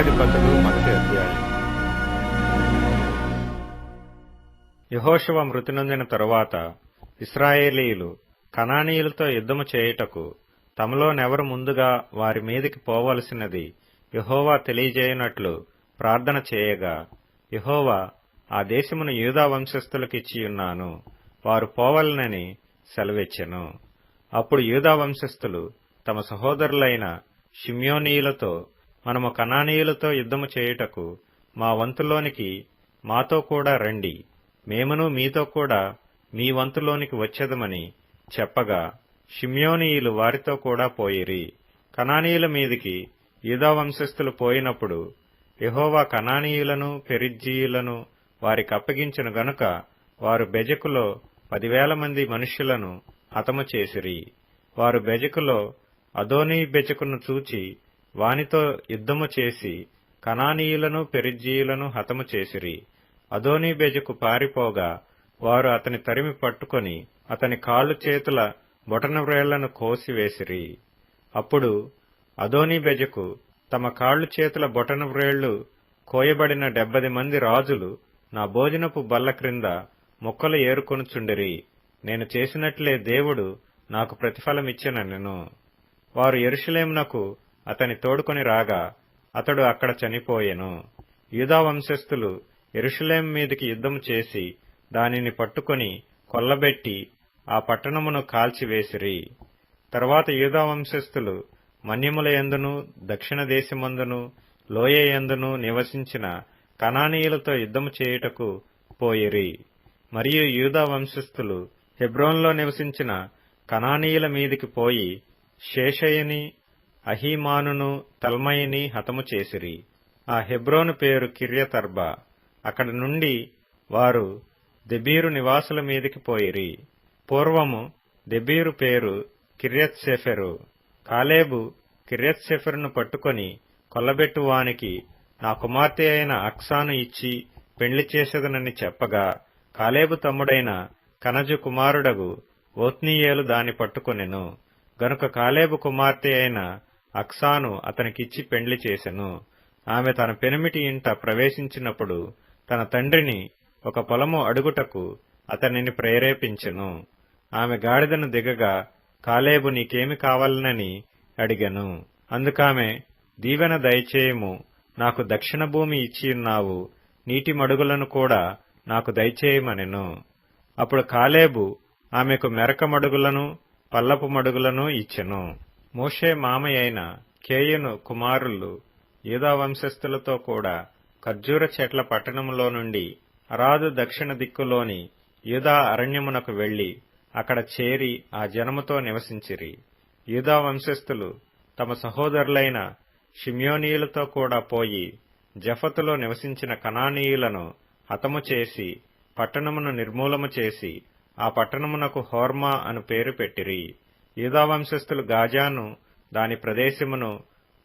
న్యాయాధిపతులు 1వ అధ్యాయం. యెహోషువ మృతి నొందిన తరువాత ఇశ్రాయేలీయులు కనానీయులతో యుద్ధము చేయుటకు తమలోనెవరు ముందుగా వారి మీదికి పోవలసినది యెహోవా తెలియజేయునట్లు ప్రార్థన చేయగా, యెహోవా, ఆ దేశమును యూదా వంశస్థులకిచ్చియున్నాను, వారు పోవలనని సెలవిచ్చెను. అప్పుడు యూదా వంశస్థులు తమ సహోదరులైన షిమ్యోనీయులతో, మనము కనానీయులతో యుద్ధము చేయుటకు మా వంతులోనికి మాతో కూడా రండి, మేమును మీతో కూడా మీ వంతులోనికి వచ్చెదమని చెప్పగా, షిమ్యోనీయులు వారితో కూడా పోయిరి. కనానీయుల మీదికి యూదా వంశస్థులు పోయినప్పుడు యెహోవా కనానీయులను పెరిజ్జీయులను వారికి అప్పగించెను గనుక వారు బెజకులో 10,000 మంది మనుష్యులను హతము చేసిరి. వారు బెజకులో అదోనీ బెజకును చూచి వానితో యుద్ధము చేసి కనానీయులను పెరిజ్జీయులను హతము చేసిరి. అదోనీ బెజకు పారిపోగా వారు అతని తరిమి పట్టుకొని అతని కాళ్ళు చేతుల బొటనవ్రేళ్లను కోసివేసిరి. అప్పుడు అదోనీ బెజకు, తమ కాళ్ళు చేతుల బొటనవ్రేళ్లు కోయబడిన 70 మంది రాజులు నా భోజనపు బల్ల క్రింద ముక్కలు ఏరుకొనుచుండిరి, నేను చేసినట్లే దేవుడు నాకు ప్రతిఫలమిచ్చెననెను. వారు యెరూషలేమునకు అతని తోడుకొని రాగా అతడు అక్కడ చనిపోయెను. యూదా వంశస్థులు యెరూషలేము మీదికి యుద్ధము చేసి దానిని పట్టుకొని కొల్లబెట్టి ఆ పట్టణమును కాల్చివేసిరి. తరువాత యూదా వంశస్థులు మన్యముల యందును దక్షిణ దేశమందును లోయ యందును నివసించిన కనానీయులతో యుద్ధము చేయుటకు పోయిరి. మరియు యూదా వంశస్థులు హెబ్రోన్లో నివసించిన కనానీయుల మీదికి పోయి షేషయిని, అహీమానును, తల్మయిని హతము చేసిరి. ఆ హెబ్రోను పేరు కిర్యతర్బా. అక్కడి నుండి వారు దెబీరు నివాసుల మీదికి పోయిరి. పూర్వము దెబీరు పేరు కిర్యత్సెఫెరు. కాలేబు కిర్యత్సెఫెరును పట్టుకొని కొల్లబెట్టువానికి నా కుమార్తె అయిన అక్సాను ఇచ్చి పెండ్లి చేసేదనని చెప్పగా, కాలేబు తమ్ముడైన కనజు కుమారుడగు ఓత్నీయేలు దాన్ని పట్టుకొనెను. గనుక కాలేబు కుమార్తె అయిన అక్సాను అతనికిచ్చి పెండ్లి చేసెను. ఆమె తన పెనిమిటి ఇంట ప్రవేశించినప్పుడు తన తండ్రిని ఒక పొలము అడుగుటకు అతనిని ప్రేరేపించెను. ఆమె గాడిదను దిగగా, కాలేబు, నీకేమి కావాలనని అడిగెను. అందుకామె, దీవెన దయచేయము, నాకు దక్షిణ భూమి ఇచ్చియున్నావు, నీటి మడుగులను కూడా నాకు దయచేయమనెను. అప్పుడు కాలేబు ఆమెకు మెరక మడుగులను పల్లపు మడుగులను ఇచ్చెను. మోషే మామయైన కేయును కుమారులు యూదా వంశస్థులతో కూడా ఖర్జూర చెట్ల పట్టణములో నుండి అరాదు దక్షిణ దిక్కులోని యూదా అరణ్యమునకు వెళ్లి అక్కడ చేరి ఆ జనముతో నివసించిరి. యూదా వంశస్థులు తమ సహోదరులైన షిమ్యోనీయులతో కూడా పోయి జఫతులో నివసించిన కనానీయులను హతము చేసి పట్టణమును నిర్మూలము చేసి ఆ పట్టణమునకు హోర్మా అను పేరు పెట్టిరి. యూదా వంశస్థులు గాజాను దాని ప్రదేశమును,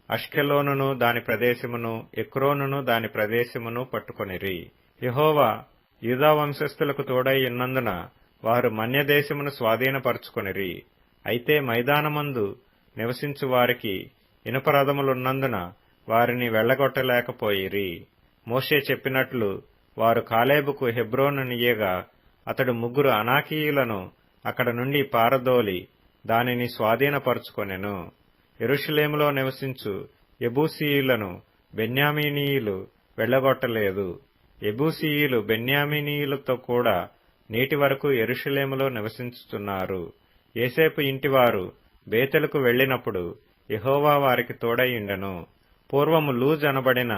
అష్కెలోనును దాని ప్రదేశమును, ఎక్రోనును దాని ప్రదేశమును పట్టుకొనిరి. యెహోవా యూదా వంశస్థులకు తోడై ఉన్నందున వారు మన్యదేశమును స్వాధీనపరుచుకొనిరి. అయితే మైదానమందు నివసించు వారికి ఇనుపరథములున్నందున వారిని వెళ్లగొట్టలేకపోయిరి. మోషే చెప్పినట్లు వారు కాలేబుకు హెబ్రోనునియ్యగా అతడు 3 అనాకీయులను అక్కడ నుండి పారదోలి దానిని స్వాధీనపరుచుకొనెను. యెరూషలేములో నివసించు యెబూసీయులను బెన్యామీనీయులు వెళ్లగొట్టలేదు. యెబూసీయులు బెన్యామీనీయులతో కూడా నేటి వరకు యెరూషలేములో నివసించుతున్నారు. యోసేపు ఇంటివారు బేతెలుకు వెళ్లినప్పుడు యెహోవా వారికి తోడైయుండెను. పూర్వము లూజ్ అనబడిన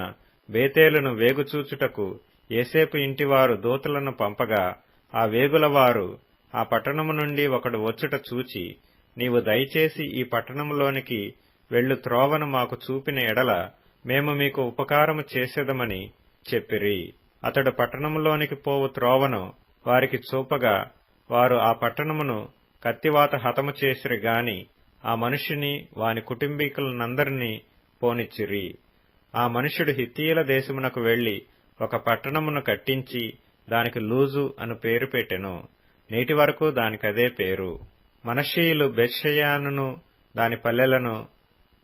బేతేలును వేగుచూచుటకు యోసేపు ఇంటివారు దూతలను పంపగా, ఆ వేగుల వారు ఆ పట్టణము నుండి ఒకడు వచ్చుట చూచి, నీవు దయచేసి ఈ పట్టణములోనికి వెళ్ళు త్రోవను మాకు చూపిన ఎడల మేము మీకు ఉపకారము చేసేదమని చెప్పిరి. అతడు పట్టణములోనికి పోవు త్రోవను వారికి చూపగా వారు ఆ పట్టణమును కత్తివాత హతము చేసిరి గాని ఆ మనుష్యుని వాని కుటుంబీకులనందరినీ పోనిచ్చిరి. ఆ మనుష్యుడు హిత్తీయుల దేశమునకు వెళ్లి ఒక పట్టణమును కట్టించి దానికి లూజు అను పేరు పెట్టెను. నేటి వరకు దానికదే పేరు. మనష్షీయులు బెత్షెయానును దాని పల్లెలను,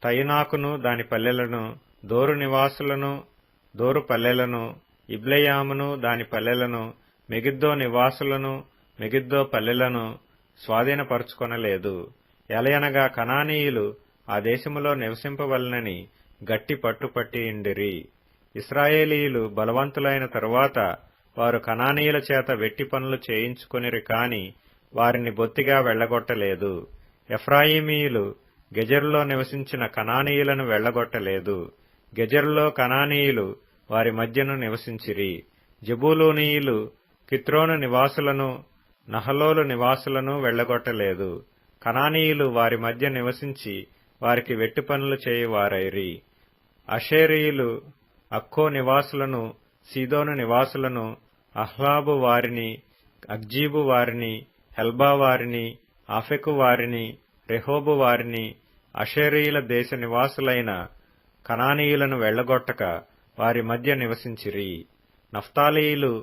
తయునాకును దాని పల్లెలను, దోరు నివాసులను, దోరు పల్లెలను, ఇబ్లెయామును దాని పల్లెలను, మెగిద్దో నివాసులను, మెగిద్దో పల్లెలను స్వాధీనపరుచుకొనలేదు. ఎలయనగా కనానీయులు ఆ దేశములో నివసింపవలనని గట్టి పట్టుపట్టియుండిరి. ఇశ్రాయేలీయులు బలవంతులైన తరువాత వారు కనానీయుల చేత వెట్టి పనులు చేయించుకొనిరి కాని వారిని బొత్తిగా వెళ్లగొట్టలేదు. ఎఫ్రాయిమీయులు గెజెరులో నివసించిన కనానీయులను వెళ్లగొట్టలేదు. గెజెరులో కనానీయులు వారి మధ్యను నివసించిరి. జెబూలూనీయులు కిత్రోను నివాసులను, నహలోలు నివాసులను వెళ్లగొట్టలేదు. కనానీయులు వారి మధ్య నివసించి వారికి వెట్టి పనులు చేయువారైరి. అషేరీయులు అక్కో నివాసులను, సీదోను నివాసులను, అహ్లాబు వారిని, అగ్జీబు వారిని, హెల్బా వారిని, ఆఫెకు వారిని, రెహోబు వారిని, అషేరీయుల దేశ నివాసులైన కనానీయులను వెళ్లగొట్టక వారి మధ్య నివసించిరి. నఫ్తాలీయులు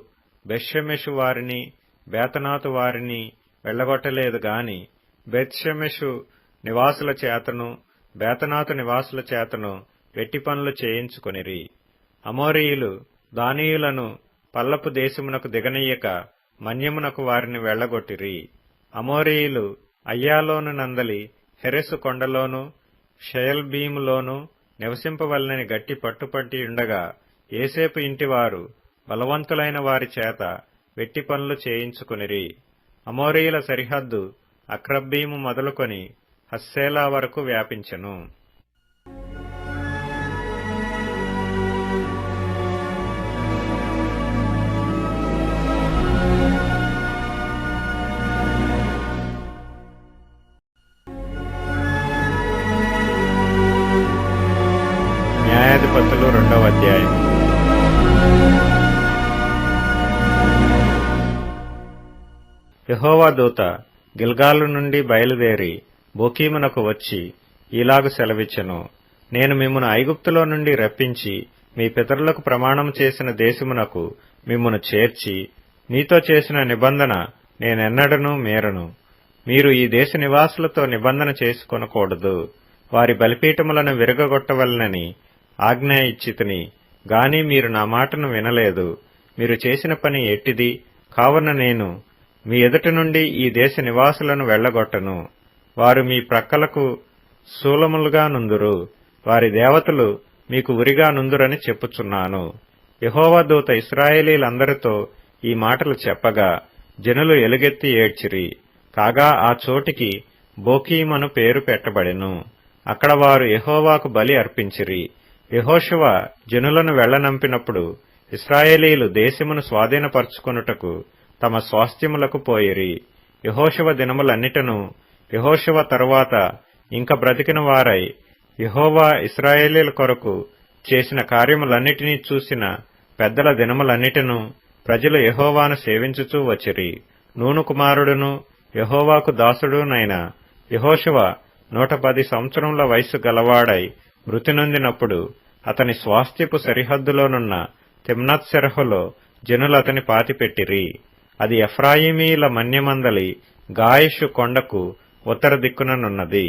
బెత్షెమెషు వారిని, బేతనాతు వారిని వెళ్లగొట్టలేదు గాని బెత్షెమెషు నివాసుల చేతను, బేతనాతు నివాసుల చేతను వెట్టి పనులు చేయించుకొనిరి. అమోరీయులు దానీయులను పల్లపు దేశమునకు దిగనీయక మన్యమునకు వారిని వెళ్లగొట్టిరి. అమోరీయులు అయ్యాలోను నందలి హెరెసు కొండలోను, షయల్బీములోను నివసింపవలనని గట్టి పట్టుపట్టియుండగా ఏసేపు ఇంటివారు బలవంతులైన వారి చేత వెట్టి పనులు చేయించుకొనిరి. అమోరీయుల సరిహద్దు అక్రబ్బీము మొదలుకొని హస్సేలా వరకు వ్యాపించెను. న్యాయాధిపతులు 2వ అధ్యాయం. యెహోవా దూత గిల్గాలు నుండి బయలుదేరి బోకీమునకు వచ్చి ఈలాగు సెలవిచ్చెను. నేను మిమ్మును ఐగుప్తులో నుండి రప్పించి మీ పితరులకు ప్రమాణం చేసిన దేశమునకు మిమ్మును చేర్చి నీతో చేసిన నిబంధన నేనెన్నడనూ మీరను. మీరు ఈ దేశ నివాసులతో నిబంధన చేసుకొనకూడదు. వారి బలిపీఠములను విరగగొట్టవలనని ఆజ్ఞ ఇచ్చితిని గాని మీరు నా మాటను వినలేదు. మీరు చేసిన పని ఎట్టిది? కావున నేను మీ ఎదుట నుండి ఈ దేశ నివాసులను వెళ్లగొట్టను. వారు మీ ప్రక్కలకు శూలములుగా నుందురు. వారి దేవతలు మీకు ఉరిగా నుందురని చెప్పుచున్నాను. యెహోవా దూత ఇశ్రాయేలీలందరితో ఈ మాటలు చెప్పగా జనులు ఎలుగెత్తి ఏడ్చిరి. కాగా ఆ చోటికి బోకీమను పేరు పెట్టబడెను. అక్కడ వారు యెహోవాకు బలి అర్పించిరి. యెహోషువ జనులను వెళ్లనంపినప్పుడు ఇశ్రాయేలీలు దేశమును స్వాధీనపరచుకొనుటకు తమ స్వాస్థ్యములకు పోయిరి. యెహోషువ దినములన్నిటను యెహోషువ తరువాత ఇంక బ్రతికిన వారై యెహోవా ఇశ్రాయేలీల కొరకు చేసిన కార్యములన్నిటినీ చూసిన పెద్దల దినములన్నిటను ప్రజలు యెహోవాను సేవించుచూ వచ్చిరి. నూను కుమారుడును యెహోవాకు దాసుడునైన యెహోషువ 110 సంవత్సరముల వయస్సు గలవాడై మృతి నొందినప్పుడు అతని స్వాస్థ్యపు సరిహద్దులోనున్న తిమ్నత్సెరహులో జనులు అతని పాతిపెట్టిరి. అది ఎఫ్రాయిమీల మన్యమందలి గాయిషు కొండకు ఉత్తర దిక్కుననున్నది.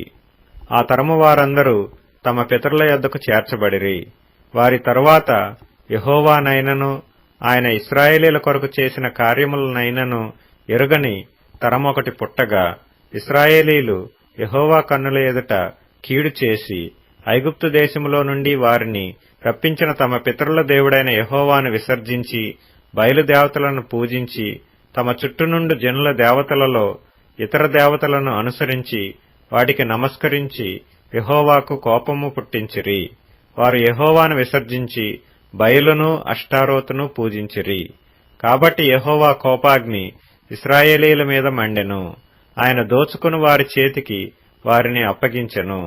ఆ తరము వారందరూ తమ పితరుల యొద్దకు చేర్చబడిరి. వారి తరువాత యెహోవానైనను ఆయన ఇశ్రాయేలీల కొరకు చేసిన కార్యములనైనను ఎరుగని తరమొకటి పుట్టగా ఇశ్రాయేలీలు యెహోవా కన్నుల ఎదుట కీడు చేసి ఐగుప్తు దేశములో నుండి వారిని రప్పించిన తమ పితరుల దేవుడైన యెహోవాను విసర్జించి బయలుదేవతలను పూజించి తమ చుట్టూనుండు జనుల దేవతలలో ఇతర దేవతలను అనుసరించి వాటికి నమస్కరించి యెహోవాకు కోపము పుట్టించిరి. వారు యెహోవాను విసర్జించి బయలును అష్టారోతును పూజించిరి. కాబట్టి యెహోవా కోపాగ్ని ఇశ్రాయేలీల మీద మండెను. ఆయన దోచుకుని వారి చేతికి వారిని అప్పగించెను.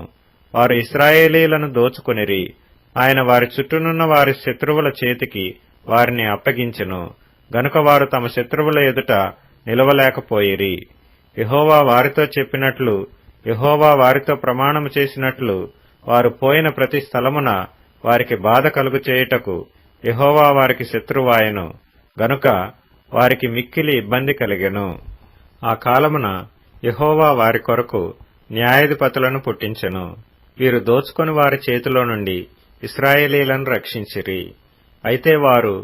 వారు ఇశ్రాయేలీలను దోచుకొనిరి. ఆయన వారి చుట్టూనున్న వారి శత్రువుల చేతికి వారిని అప్పగించెను. గనుక వారు తమ శత్రువుల ఎదుట నిలవలేకపోయిరి. యెహోవా వారితో చెప్పినట్లు, యెహోవా వారితో ప్రమాణము చేసినట్లు వారు పోయిన ప్రతి స్థలమున వారికి బాధ కలుగు చేయుటకు యెహోవా వారికి శత్రువాయెను. గనుక వారికి మిక్కిలి ఇబ్బంది కలిగెను. ఆ కాలమున యెహోవా వారి కొరకు న్యాయాధిపతులను పుట్టించెను. వీరు దోచుకొని వారి చేతిలో నుండి ఇశ్రాయేలీయులను రక్షించిరి. అయితే వారు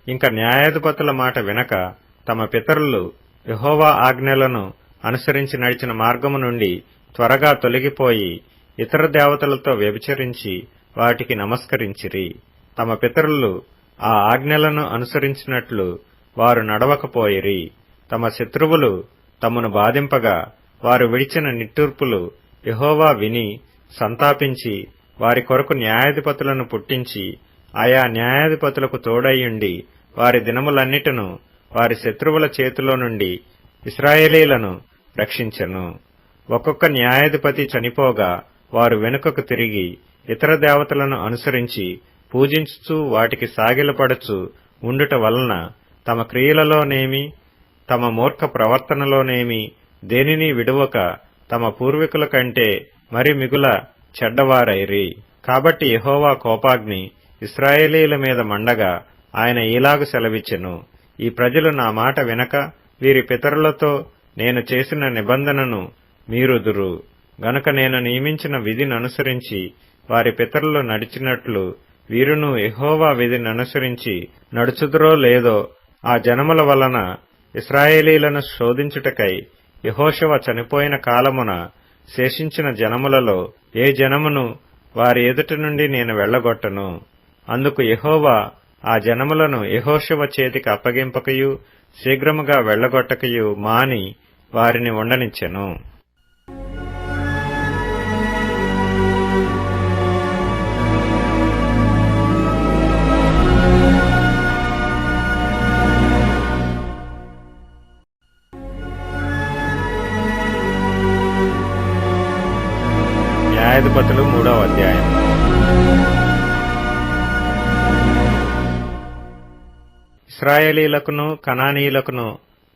ఇంక న్యాయాధిపతుల మాట వినక తమ పితరులు యెహోవా ఆజ్ఞలను అనుసరించి నడిచిన మార్గము నుండి త్వరగా తొలగిపోయి ఇతర దేవతలతో వ్యభిచరించి వాటికి నమస్కరించిరి. తమ పితరులు ఆ ఆజ్ఞలను అనుసరించినట్లు వారు నడవకపోయిరి. తమ శత్రువులు తమను బాధింపగా వారు విడిచిన నిట్టూర్పులు యెహోవా విని సంతాపించి వారి కొరకు న్యాయాధిపతులను పుట్టించి ఆయా న్యాయాధిపతులకు తోడయ్యుండి వారి దినములన్నిటను వారి శత్రువుల చేతిలో నుండి ఇశ్రాయేలీయులను రక్షించెను. ఒక్కొక్క న్యాయాధిపతి చనిపోగా వారు వెనుకకు తిరిగి ఇతర దేవతలను అనుసరించి పూజించుచూ వాటికి సాగిలపడుచు ఉండుట వలన తమ క్రియలలోనేమి తమ మూర్ఖ ప్రవర్తనలోనేమి దేనిని విడువక తమ పూర్వీకుల కంటే మరి మిగుల చెడ్డవారైరి. కాబట్టి యెహోవా కోపాగ్ని ఇశ్రాయేలీయుల మీద మండగా ఆయన ఈలాగు సెలవిచ్చెను, ఈ ప్రజలు నా మాట వినక వీరి పితరులతో నేను చేసిన నిబంధనను మీరుదురు గనుక నేను నియమించిన విధిని అనుసరించి వారి పితరులు నడిచినట్లు వీరును యెహోవా విధిని అనుసరించి నడుచుదురో లేదో ఆ జనముల వలన ఇశ్రాయేలీయులను శోధించుటకై యెహోషువ చనిపోయిన కాలమున శేషించిన జనములలో ఏ జనమును వారి ఎదుట నుండి నేను వెళ్లగొట్టను. అందుకు యెహోవా ఆ జనములను యెహోషువ చేతికి అప్పగింపకయు శీఘ్రముగా వెళ్లగొట్టకయు మాని వారిని ఉండనిచ్చెను. న్యాయాధిపతులు 3వ అధ్యాయం. ఇశ్రాయేలీయులకును కనానీయులకును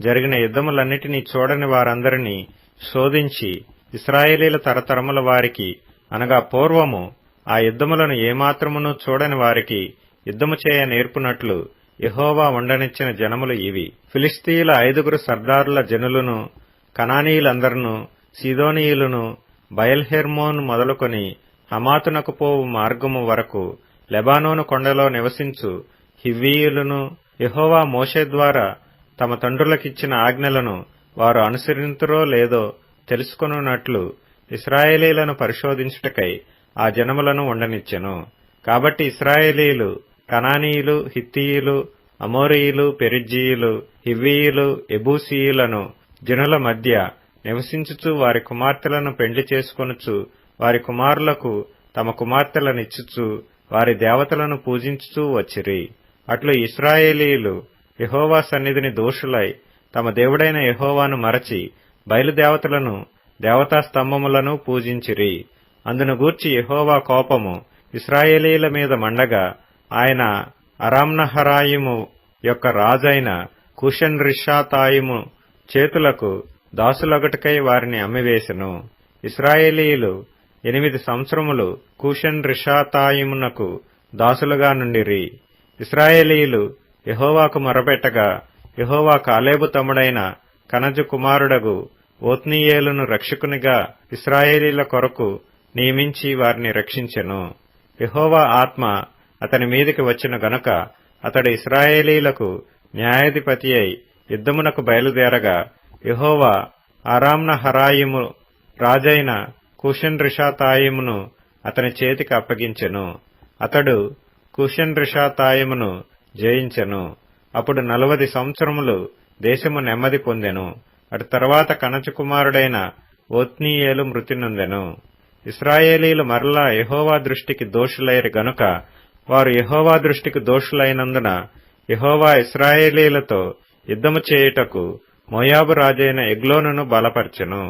జరిగిన యుద్ధములన్నిటినీ చూడని వారందరినీ శోధించి ఇశ్రాయేలీయుల తరతరముల వారికి అనగా పూర్వము ఆ యుద్ధములను ఏమాత్రమును చూడని వారికి యుద్ధము చేయ నేర్పునట్లు యెహోవా ఉండనిచ్చిన జనములు ఇవి. ఫిలిష్తీయుల 5 సర్దారుల జనులను, కనానీయులందరును, సీదోనీయులను, బయల్హెర్మోను మొదలుకొని హమాతునకు పోవు మార్గము వరకు లెబానోను కొండలో నివసించు హివ్వీయులను యెహోవా మోషే ద్వారా తమ తండ్రులకిచ్చిన ఆజ్ఞలను వారు అనుసరింతురో లేదో తెలుసుకొనున్నట్లు ఇశ్రాయేలీయులను పరిశోధించుటకై ఆ జనములను ఉండనిచ్చెను. కాబట్టి ఇశ్రాయేలీయులు కనానీయులు, హిత్తీయులు, అమోరీయులు, పెరిజ్జీయులు, హివ్వీయులు, ఎబూసీయులను జనుల మధ్య నివసించుచు వారి కుమార్తెలను పెండ్లి చేసుకొనుచు వారి కుమారులకు తమ కుమార్తెలనిచ్చుచు వారి దేవతలను పూజించుచూ వచ్చిరి. అట్లు ఇశ్రాయేలీయులు యెహోవా సన్నిధిని దోషులై తమ దేవుడైన యెహోవాను మరచి బయలుదేవతలను దేవతా స్తంభములను పూజించిరి. అందును గూర్చి యెహోవా కోపము ఇశ్రాయేలీయుల మీద మండగా ఆయన అరామ్నహరాయిము యొక్క రాజైన కూషన్రిషాతాయిము చేతులకు దాసులొగటికై వారిని అమ్మివేసెను. ఇశ్రాయేలీయులు 8 సంవత్సరములు కూషన్రిషాతాయిమునకు దాసులుగా నుండిరి. ఇశ్రాయేలీయులు యెహోవాకు మొరపెట్టగా యెహోవా కాలేబు తమ్ముడైన కనజు కుమారుడగు ఓత్నీయేలును రక్షకునిగా ఇశ్రాయేలీయుల కొరకు నియమించి వారిని రక్షించెను. యెహోవా ఆత్మ అతని మీదికి వచ్చిన గనుక అతడు ఇశ్రాయేలీయులకు న్యాయాధిపతి అయి యుద్ధమునకు బయలుదేరగా యెహోవా అరామ్నహరాయిము రాజైన కూషన్రిషాతాయిమును అతని చేతికి అప్పగించెను. అతడు కూషన్రిషాతాయిమును జయించెను. అప్పుడు 40 సంవత్సరములు దేశము నెమ్మది పొందెను. అటు తర్వాత కనజు కుమారుడైన ఓత్నీయేలు మృతి నొందెను. ఇశ్రాయేలీయులు మరలా యెహోవా దృష్టికి దోషులైరి గనుక వారు యెహోవా దృష్టికి దోషులైనందున యెహోవా ఇశ్రాయేలీయులతో యుద్ధము చేయుటకు మోయాబు రాజైన ఎగ్లోనును బలపర్చెను.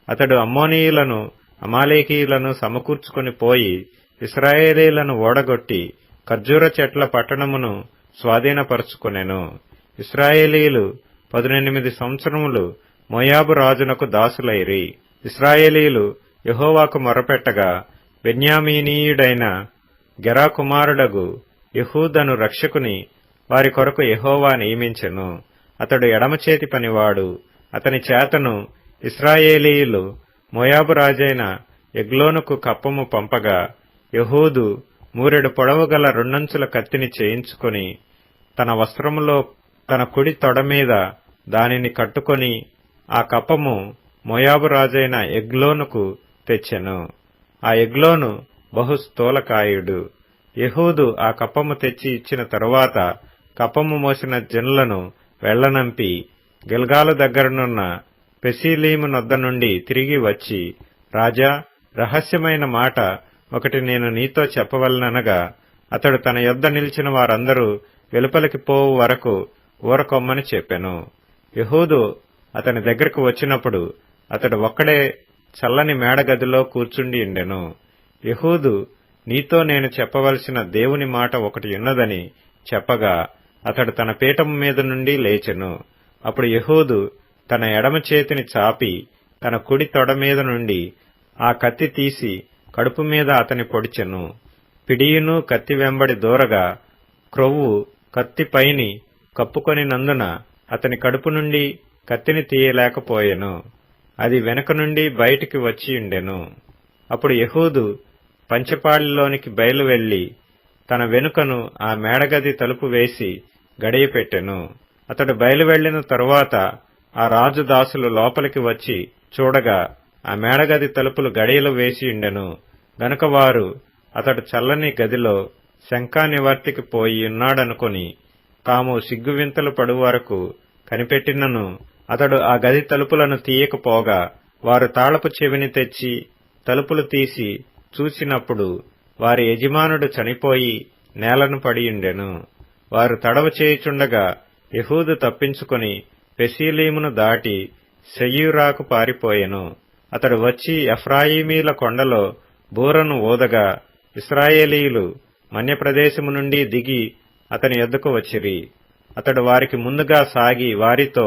అతడు అమ్మోనీయులను అమాలేకీయులను సమకూర్చుకుని పోయి ఇశ్రాయేలీయులను ఓడగొట్టి ఖర్జూర చెట్ల పట్టణమును స్వాధీనపరుచుకొనెను. ఇశ్రాయేలీయులు 18 సంవత్సరములు మోయాబు రాజునకు దాసులైరి. ఇశ్రాయేలీయులు యెహోవాకు మొరపెట్టగా బెన్యామీనీయుడైన గెరా కుమారుడగు యెహూదను రక్షకుని వారి కొరకు యెహోవా నియమించెను. అతడు ఎడమచేతి పనివాడు. అతని చేతను ఇశ్రాయేలీయులు మోయాబు రాజైన ఎగ్లోనుకు కప్పము పంపగా యెహూదు మూరెడు పొడవు గల రెండంచుల కత్తిని చేయించుకొని తన వస్త్రములో తన కుడి తొడ మీద దానిని కట్టుకొని ఆ కప్పము మోయాబు రాజైన ఎగ్లోనుకు తెచ్చెను. ఆ ఎగ్లోను బహు స్థూలకాయుడు. యెహూదు ఆ కప్పము తెచ్చి ఇచ్చిన తరువాత కప్పము మోసిన జనులను వెళ్లనంపి గిల్గాలు దగ్గరనున్న పెసీలీము నొద్ద నుండి తిరిగి వచ్చి, రాజా, రహస్యమైన మాట ఒకటి నేను నీతో చెప్పవలననగా అతడు తన యొద్ద నిలిచిన వారందరూ వెలుపలికి పోవు వరకు ఊరకొమ్మని చెప్పెను. యెహూదు అతని దగ్గరకు వచ్చినప్పుడు అతడు ఒక్కడే చల్లని మేడగదిలో కూర్చుండి ఉండెను. యెహూదు, నీతో నేను చెప్పవలసిన దేవుని మాట ఒకటి ఉన్నదని చెప్పగా అతడు తన పీఠము మీద నుండి లేచెను. అప్పుడు యెహూదు తన ఎడమ చేతిని చాపి తన కుడి తొడ మీద నుండి ఆ కత్తి తీసి కడుపు మీద అతని పొడిచెను. పిడియును కత్తి వెంబడి దూరగా క్రొవ్వు కత్తి పైని కప్పుకొనినందున అతని కడుపు నుండి కత్తిని తీయలేకపోయెను. అది వెనుక నుండి బయటికి వచ్చియుండెను. అప్పుడు యెహూదు పంచపాళిలోనికి బయలు వెళ్లి తన వెనుకను ఆ మేడగది తలుపు వేసి గడియ పెట్టెను. అతడు బయలు వెళ్లిన తరువాత ఆ రాజు దాసులు లోపలికి వచ్చి చూడగా ఆ మేడగది తలుపులు గడియలు వేసియుండెను. గనుక వారు అతడు చల్లని గదిలో శంకా నివర్తికి పోయి ఉన్నాడనుకుని తాము సిగ్గువింతలు పడు వరకు కనిపెట్టినను అతడు ఆ గది తలుపులను తీయకపోగా వారు తాళపు చెవిని తెచ్చి తలుపులు తీసి చూసినప్పుడు వారి యజమానుడు చనిపోయి నేలను పడియుండెను. వారు తడవ చేయుచుండగా యెహూదు తప్పించుకొని పెసీలీమును దాటి సెయ్యూరాకు పారిపోయెను. అతడు వచ్చి ఎఫ్రాయిమీల కొండలో బూరను ఊదగా ఇశ్రాయేలీయులు మన్యప్రదేశము నుండి దిగి అతని యొద్దకు వచ్చిరి. అతడు వారికి ముందుగా సాగి వారితో,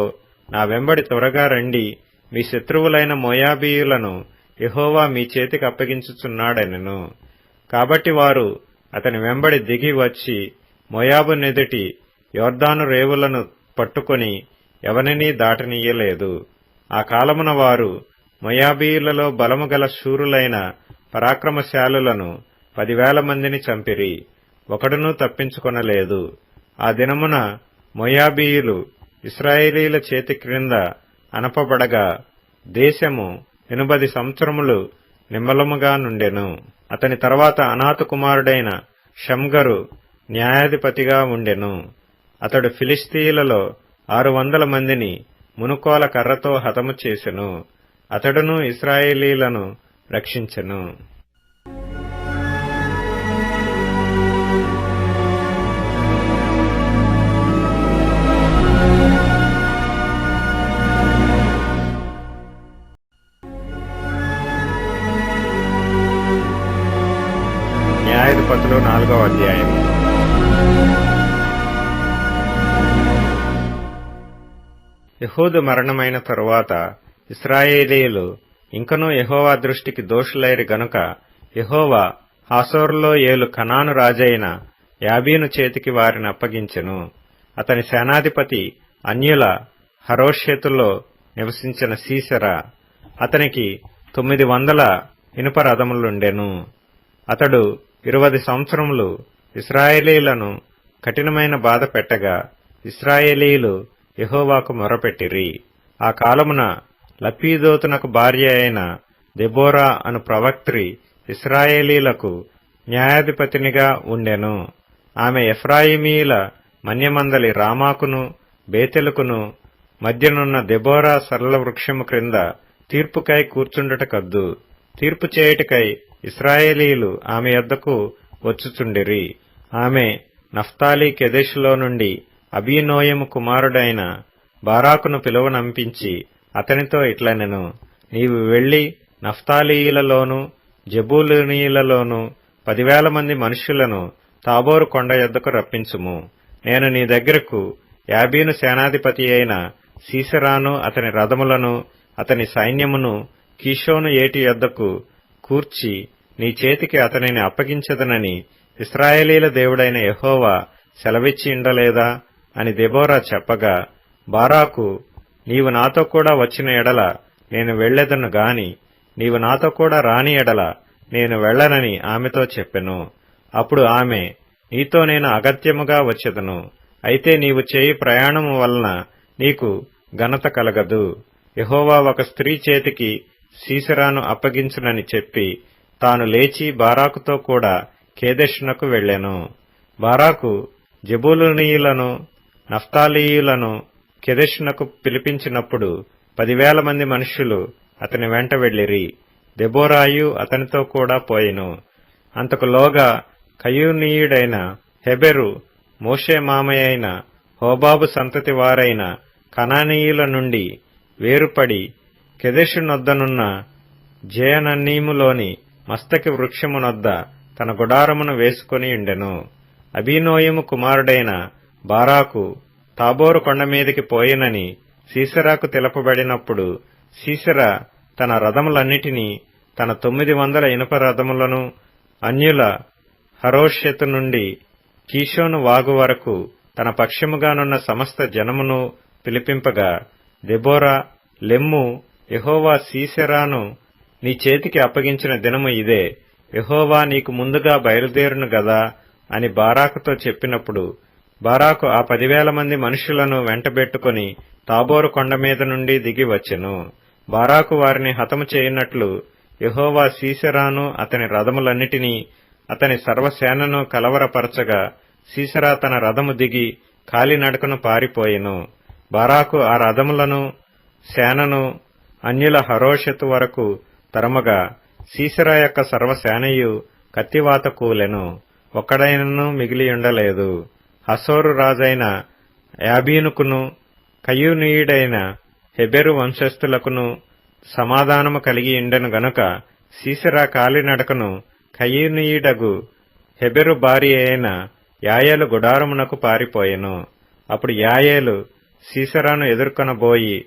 నా వెంబడి త్వరగా రండి, మీ శత్రువులైన మోయాబీయులను యెహోవా మీ చేతికి అప్పగించుచున్నాడనెను. కాబట్టి వారు అతని వెంబడి దిగి వచ్చి మోయాబు నెదుటి యొర్దాను రేవులను పట్టుకొని ఎవరినీ దాటనీయలేదు. ఆ కాలమున వారు మోయాబీయులలో బలము గల శూరులైన పరాక్రమశాలులను 10,000 మందిని చంపిరి. ఒకడునూ తప్పించుకొనలేదు. ఆ దినమున మోయాబీయులు ఇశ్రాయేలీల చేతి క్రింద అనపబడగా దేశము 80 సంవత్సరములు నిమ్మలముగా నుండెను. అతని తర్వాత అనాతు కుమారుడైన షమ్గరు న్యాయాధిపతిగా ఉండెను. అతడు ఫిలిష్తీయులలో 600 మందిని మునుకోల కర్రతో హతము చేసెను. అతడును ఇశ్రాయేలీలను రక్షించెను. న్యాయాధిపతులు 4వ అధ్యాయం. యెహూదు మరణమైన తరువాత ఇశ్రాయేలీయులు ఇంకనూ యెహోవా దృష్టికి దోషులైరి గనుక యెహోవా హాసోరులో ఏలు కనాను రాజైన యాబీను చేతికి వారిని అప్పగించెను. అతని సేనాధిపతి అన్యుల హరోషెతులో నివసించిన సీసెరా. అతనికి 900 ఇనుప రథములుండెను. అతడు 20 సంవత్సరములు ఇశ్రాయేలీయులను కఠినమైన బాధ పెట్టగా ఇశ్రాయేలీయులు యెహోవాకు మొరపెట్టిరి. ఆ కాలమున లపీదోతునకు భార్య అయిన దెబోరా అను ప్రవక్త్రి ఇశ్రాయేలీలకు న్యాయాధిపతినిగా ఉండెను. ఆమె ఎఫ్రాయిమీల మన్యమందలి రామాకును బేతెలుకును మధ్యనున్న దెబోరా సరళ వృక్షము క్రింద తీర్పుకై కూర్చుండుట కద్దు. తీర్పు చేయుటకై ఇశ్రాయేలీయులు ఆమె యొద్దకు వచ్చుచుండిరి. ఆమె నఫ్తాలి కెదెషులో నుండి అబీనోయము కుమారుడైన బారాకును పిలువనంపించి అతనితో ఇట్లనెను, నీవు వెళ్లి నఫ్తాలీయులలోను జెబూలూనీయులలోను 10,000 మంది మనుష్యులను తాబోరు కొండ యొద్దకు రప్పించుము. నేను నీ దగ్గరకు యాబీను సేనాధిపతి అయిన సీసెరాను అతని రథములను అతని సైన్యమును కీషోను ఏటి యొద్దకు కూర్చి నీ చేతికి అతనిని అప్పగించదనని ఇశ్రాయేలీల దేవుడైన యెహోవా సెలవిచ్చి ఉండలేదా అని దెబోరా చెప్పగా, బారాకు, నీవు నాతో కూడా వచ్చిన ఎడల నేను వెళ్లెదను గాని నీవు నాతో కూడా రాని ఎడల నేను వెళ్లనని ఆమెతో చెప్పెను. అప్పుడు ఆమె, నీతో నేను అగత్యముగా వచ్చెదను, అయితే నీవు చేయి ప్రయాణము వలన నీకు ఘనత కలగదు. యెహోవా ఒక స్త్రీ చేతికి సీసెరాను అప్పగించునని చెప్పి తాను లేచి బారాకుతో కూడా కేదెషునకు వెళ్ళెను. బారాకు జెబూలూనీయులను నఫ్తాలీయులను కెదెషునకు పిలిపించినప్పుడు 10,000 మంది మనుష్యులు అతని వెంట వెళ్ళిరి. దెబోరాయు అతనితో కూడా పోయెను. అంతకులోగా కయూనీయుడైన హెబెరు మోషే మామయ్యైన హోబాబు సంతతి వారైన కనానీయుల నుండి వేరుపడి కెదెషునొద్దనున్న జయనన్నీములోని మస్తకి వృక్షమునొద్ద తన గుడారమును వేసుకుని ఉండెను. అబీనోయము కుమారుడైన బారాకు తాబోరు కొండమీదికి పోయినని సీసెరాకు తెలుపబడినప్పుడు సీసెరా తన రథములన్నిటినీ, తన 900 ఇనుప రథములను అన్యుల హరోషెతు నుండి కీషోను వాగు వరకు తన పక్షముగానున్న సమస్త జనమును పిలిపింపగా, దెబోరా, లెమ్ము, యెహోవా సీసెరాను నీ చేతికి అప్పగించిన దినము ఇదే, యెహోవా నీకు ముందుగా బయలుదేరును గదా అని బారాకుతో చెప్పినప్పుడు, బారాకు ఆ 10,000 మంది మనుషులను వెంటబెట్టుకుని తాబోరు కొండ మీద నుండి దిగి వచ్చెను. బారాకు వారిని హతము చేయనట్లు యెహోవా సీసెరాను అతని రథములన్నిటినీ అతని సర్వసేనను కలవరపరచగా సీసెరా తన రథము దిగి కాలినడకను పారిపోయెను. బారాకు ఆ రథములను సేనను అన్యుల హరోషెతు వరకు తరమగా సీసెరా యొక్క సర్వసేనయు కత్తివాత కూలెను. ఒక్కడైనను మిగిలియుండలేదు. హసోరు రాజైన యాబీనుకును కయూనీయుడైన హెబెరు వంశస్థులకును సమాధానము కలిగియుండెను గనుక సీసెరా కాలినడకను కయూనీయుడగు హెబెరు భార్య అయిన యాయేలు గుడారమునకు పారిపోయెను. అప్పుడు యాయేలు సీసెరాను ఎదుర్కొనబోయి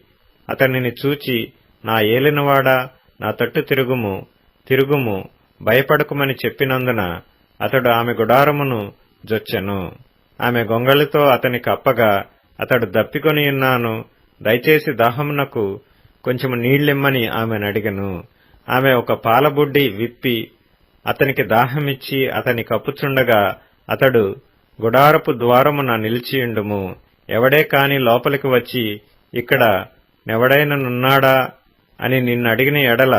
అతనిని చూచి, నా ఏలినవాడా, నా తట్టు తిరుగుము, భయపడకుమని చెప్పినందున అతడు ఆమె గుడారమును జొచ్చెను. ఆమె గొంగళితో అతనికి అప్పగా అతడు దప్పికొనియున్నాను, దయచేసి దాహమునకు కొంచెము నీళ్లిమ్మని ఆమెనడిగెను. ఆమె ఒక పాలబుడ్డి విప్పి అతనికి దాహమిచ్చి అతని కప్పుచుండగా అతడు, గుడారపు ద్వారమున నిలిచియుండుము, ఎవడే కాని లోపలికి వచ్చి ఇక్కడ నెవడైననున్నాడా అని నిన్నడిగిన ఎడల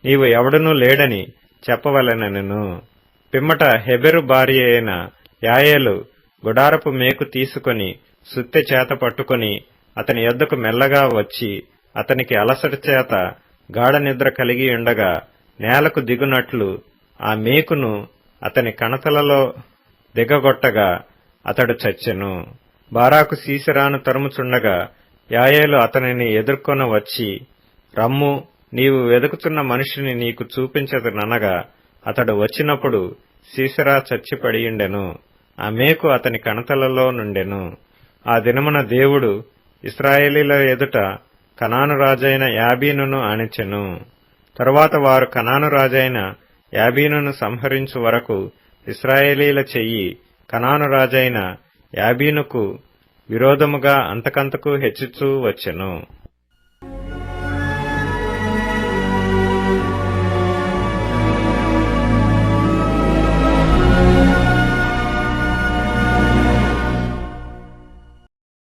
నీవు ఎవడనూ లేడని చెప్పవలెనెను. పిమ్మట హెబెరు భార్య అయిన యాయేలు గుడారపు మేకు తీసుకొని సుత్తె చేత పట్టుకుని అతని యొద్దకు మెల్లగా వచ్చి అతనికి అలసట చేత గాఢ నిద్ర కలిగి ఉండగా నేలకు దిగునట్లు ఆ మేకును అతని కణతలలో దిగగొట్టగా అతడు చచ్చెను. బారాకు సీసెరాను తరుముచుండగా యాయేలు అతనిని ఎదుర్కొన వచ్చి, రమ్ము, నీవు వెదుకుతున్న మనిషిని నీకు చూపించదనగా అతడు వచ్చినప్పుడు సీసెరా చచ్చిపడియుండెను. ఆ మేకు అతని కణతలలో నుండెను. ఆ దినమున దేవుడు ఇశ్రాయేలీల ఎదుట కనాను రాజైన యాబీనును అణిచెను. తరువాత వారు కనాను రాజైన యాబీనును సంహరించు వరకు ఇశ్రాయేలీల చెయ్యి కనాను రాజైన యాబీనుకు విరోధముగా అంతకంతకు హెచ్చుచూ వచ్చెను.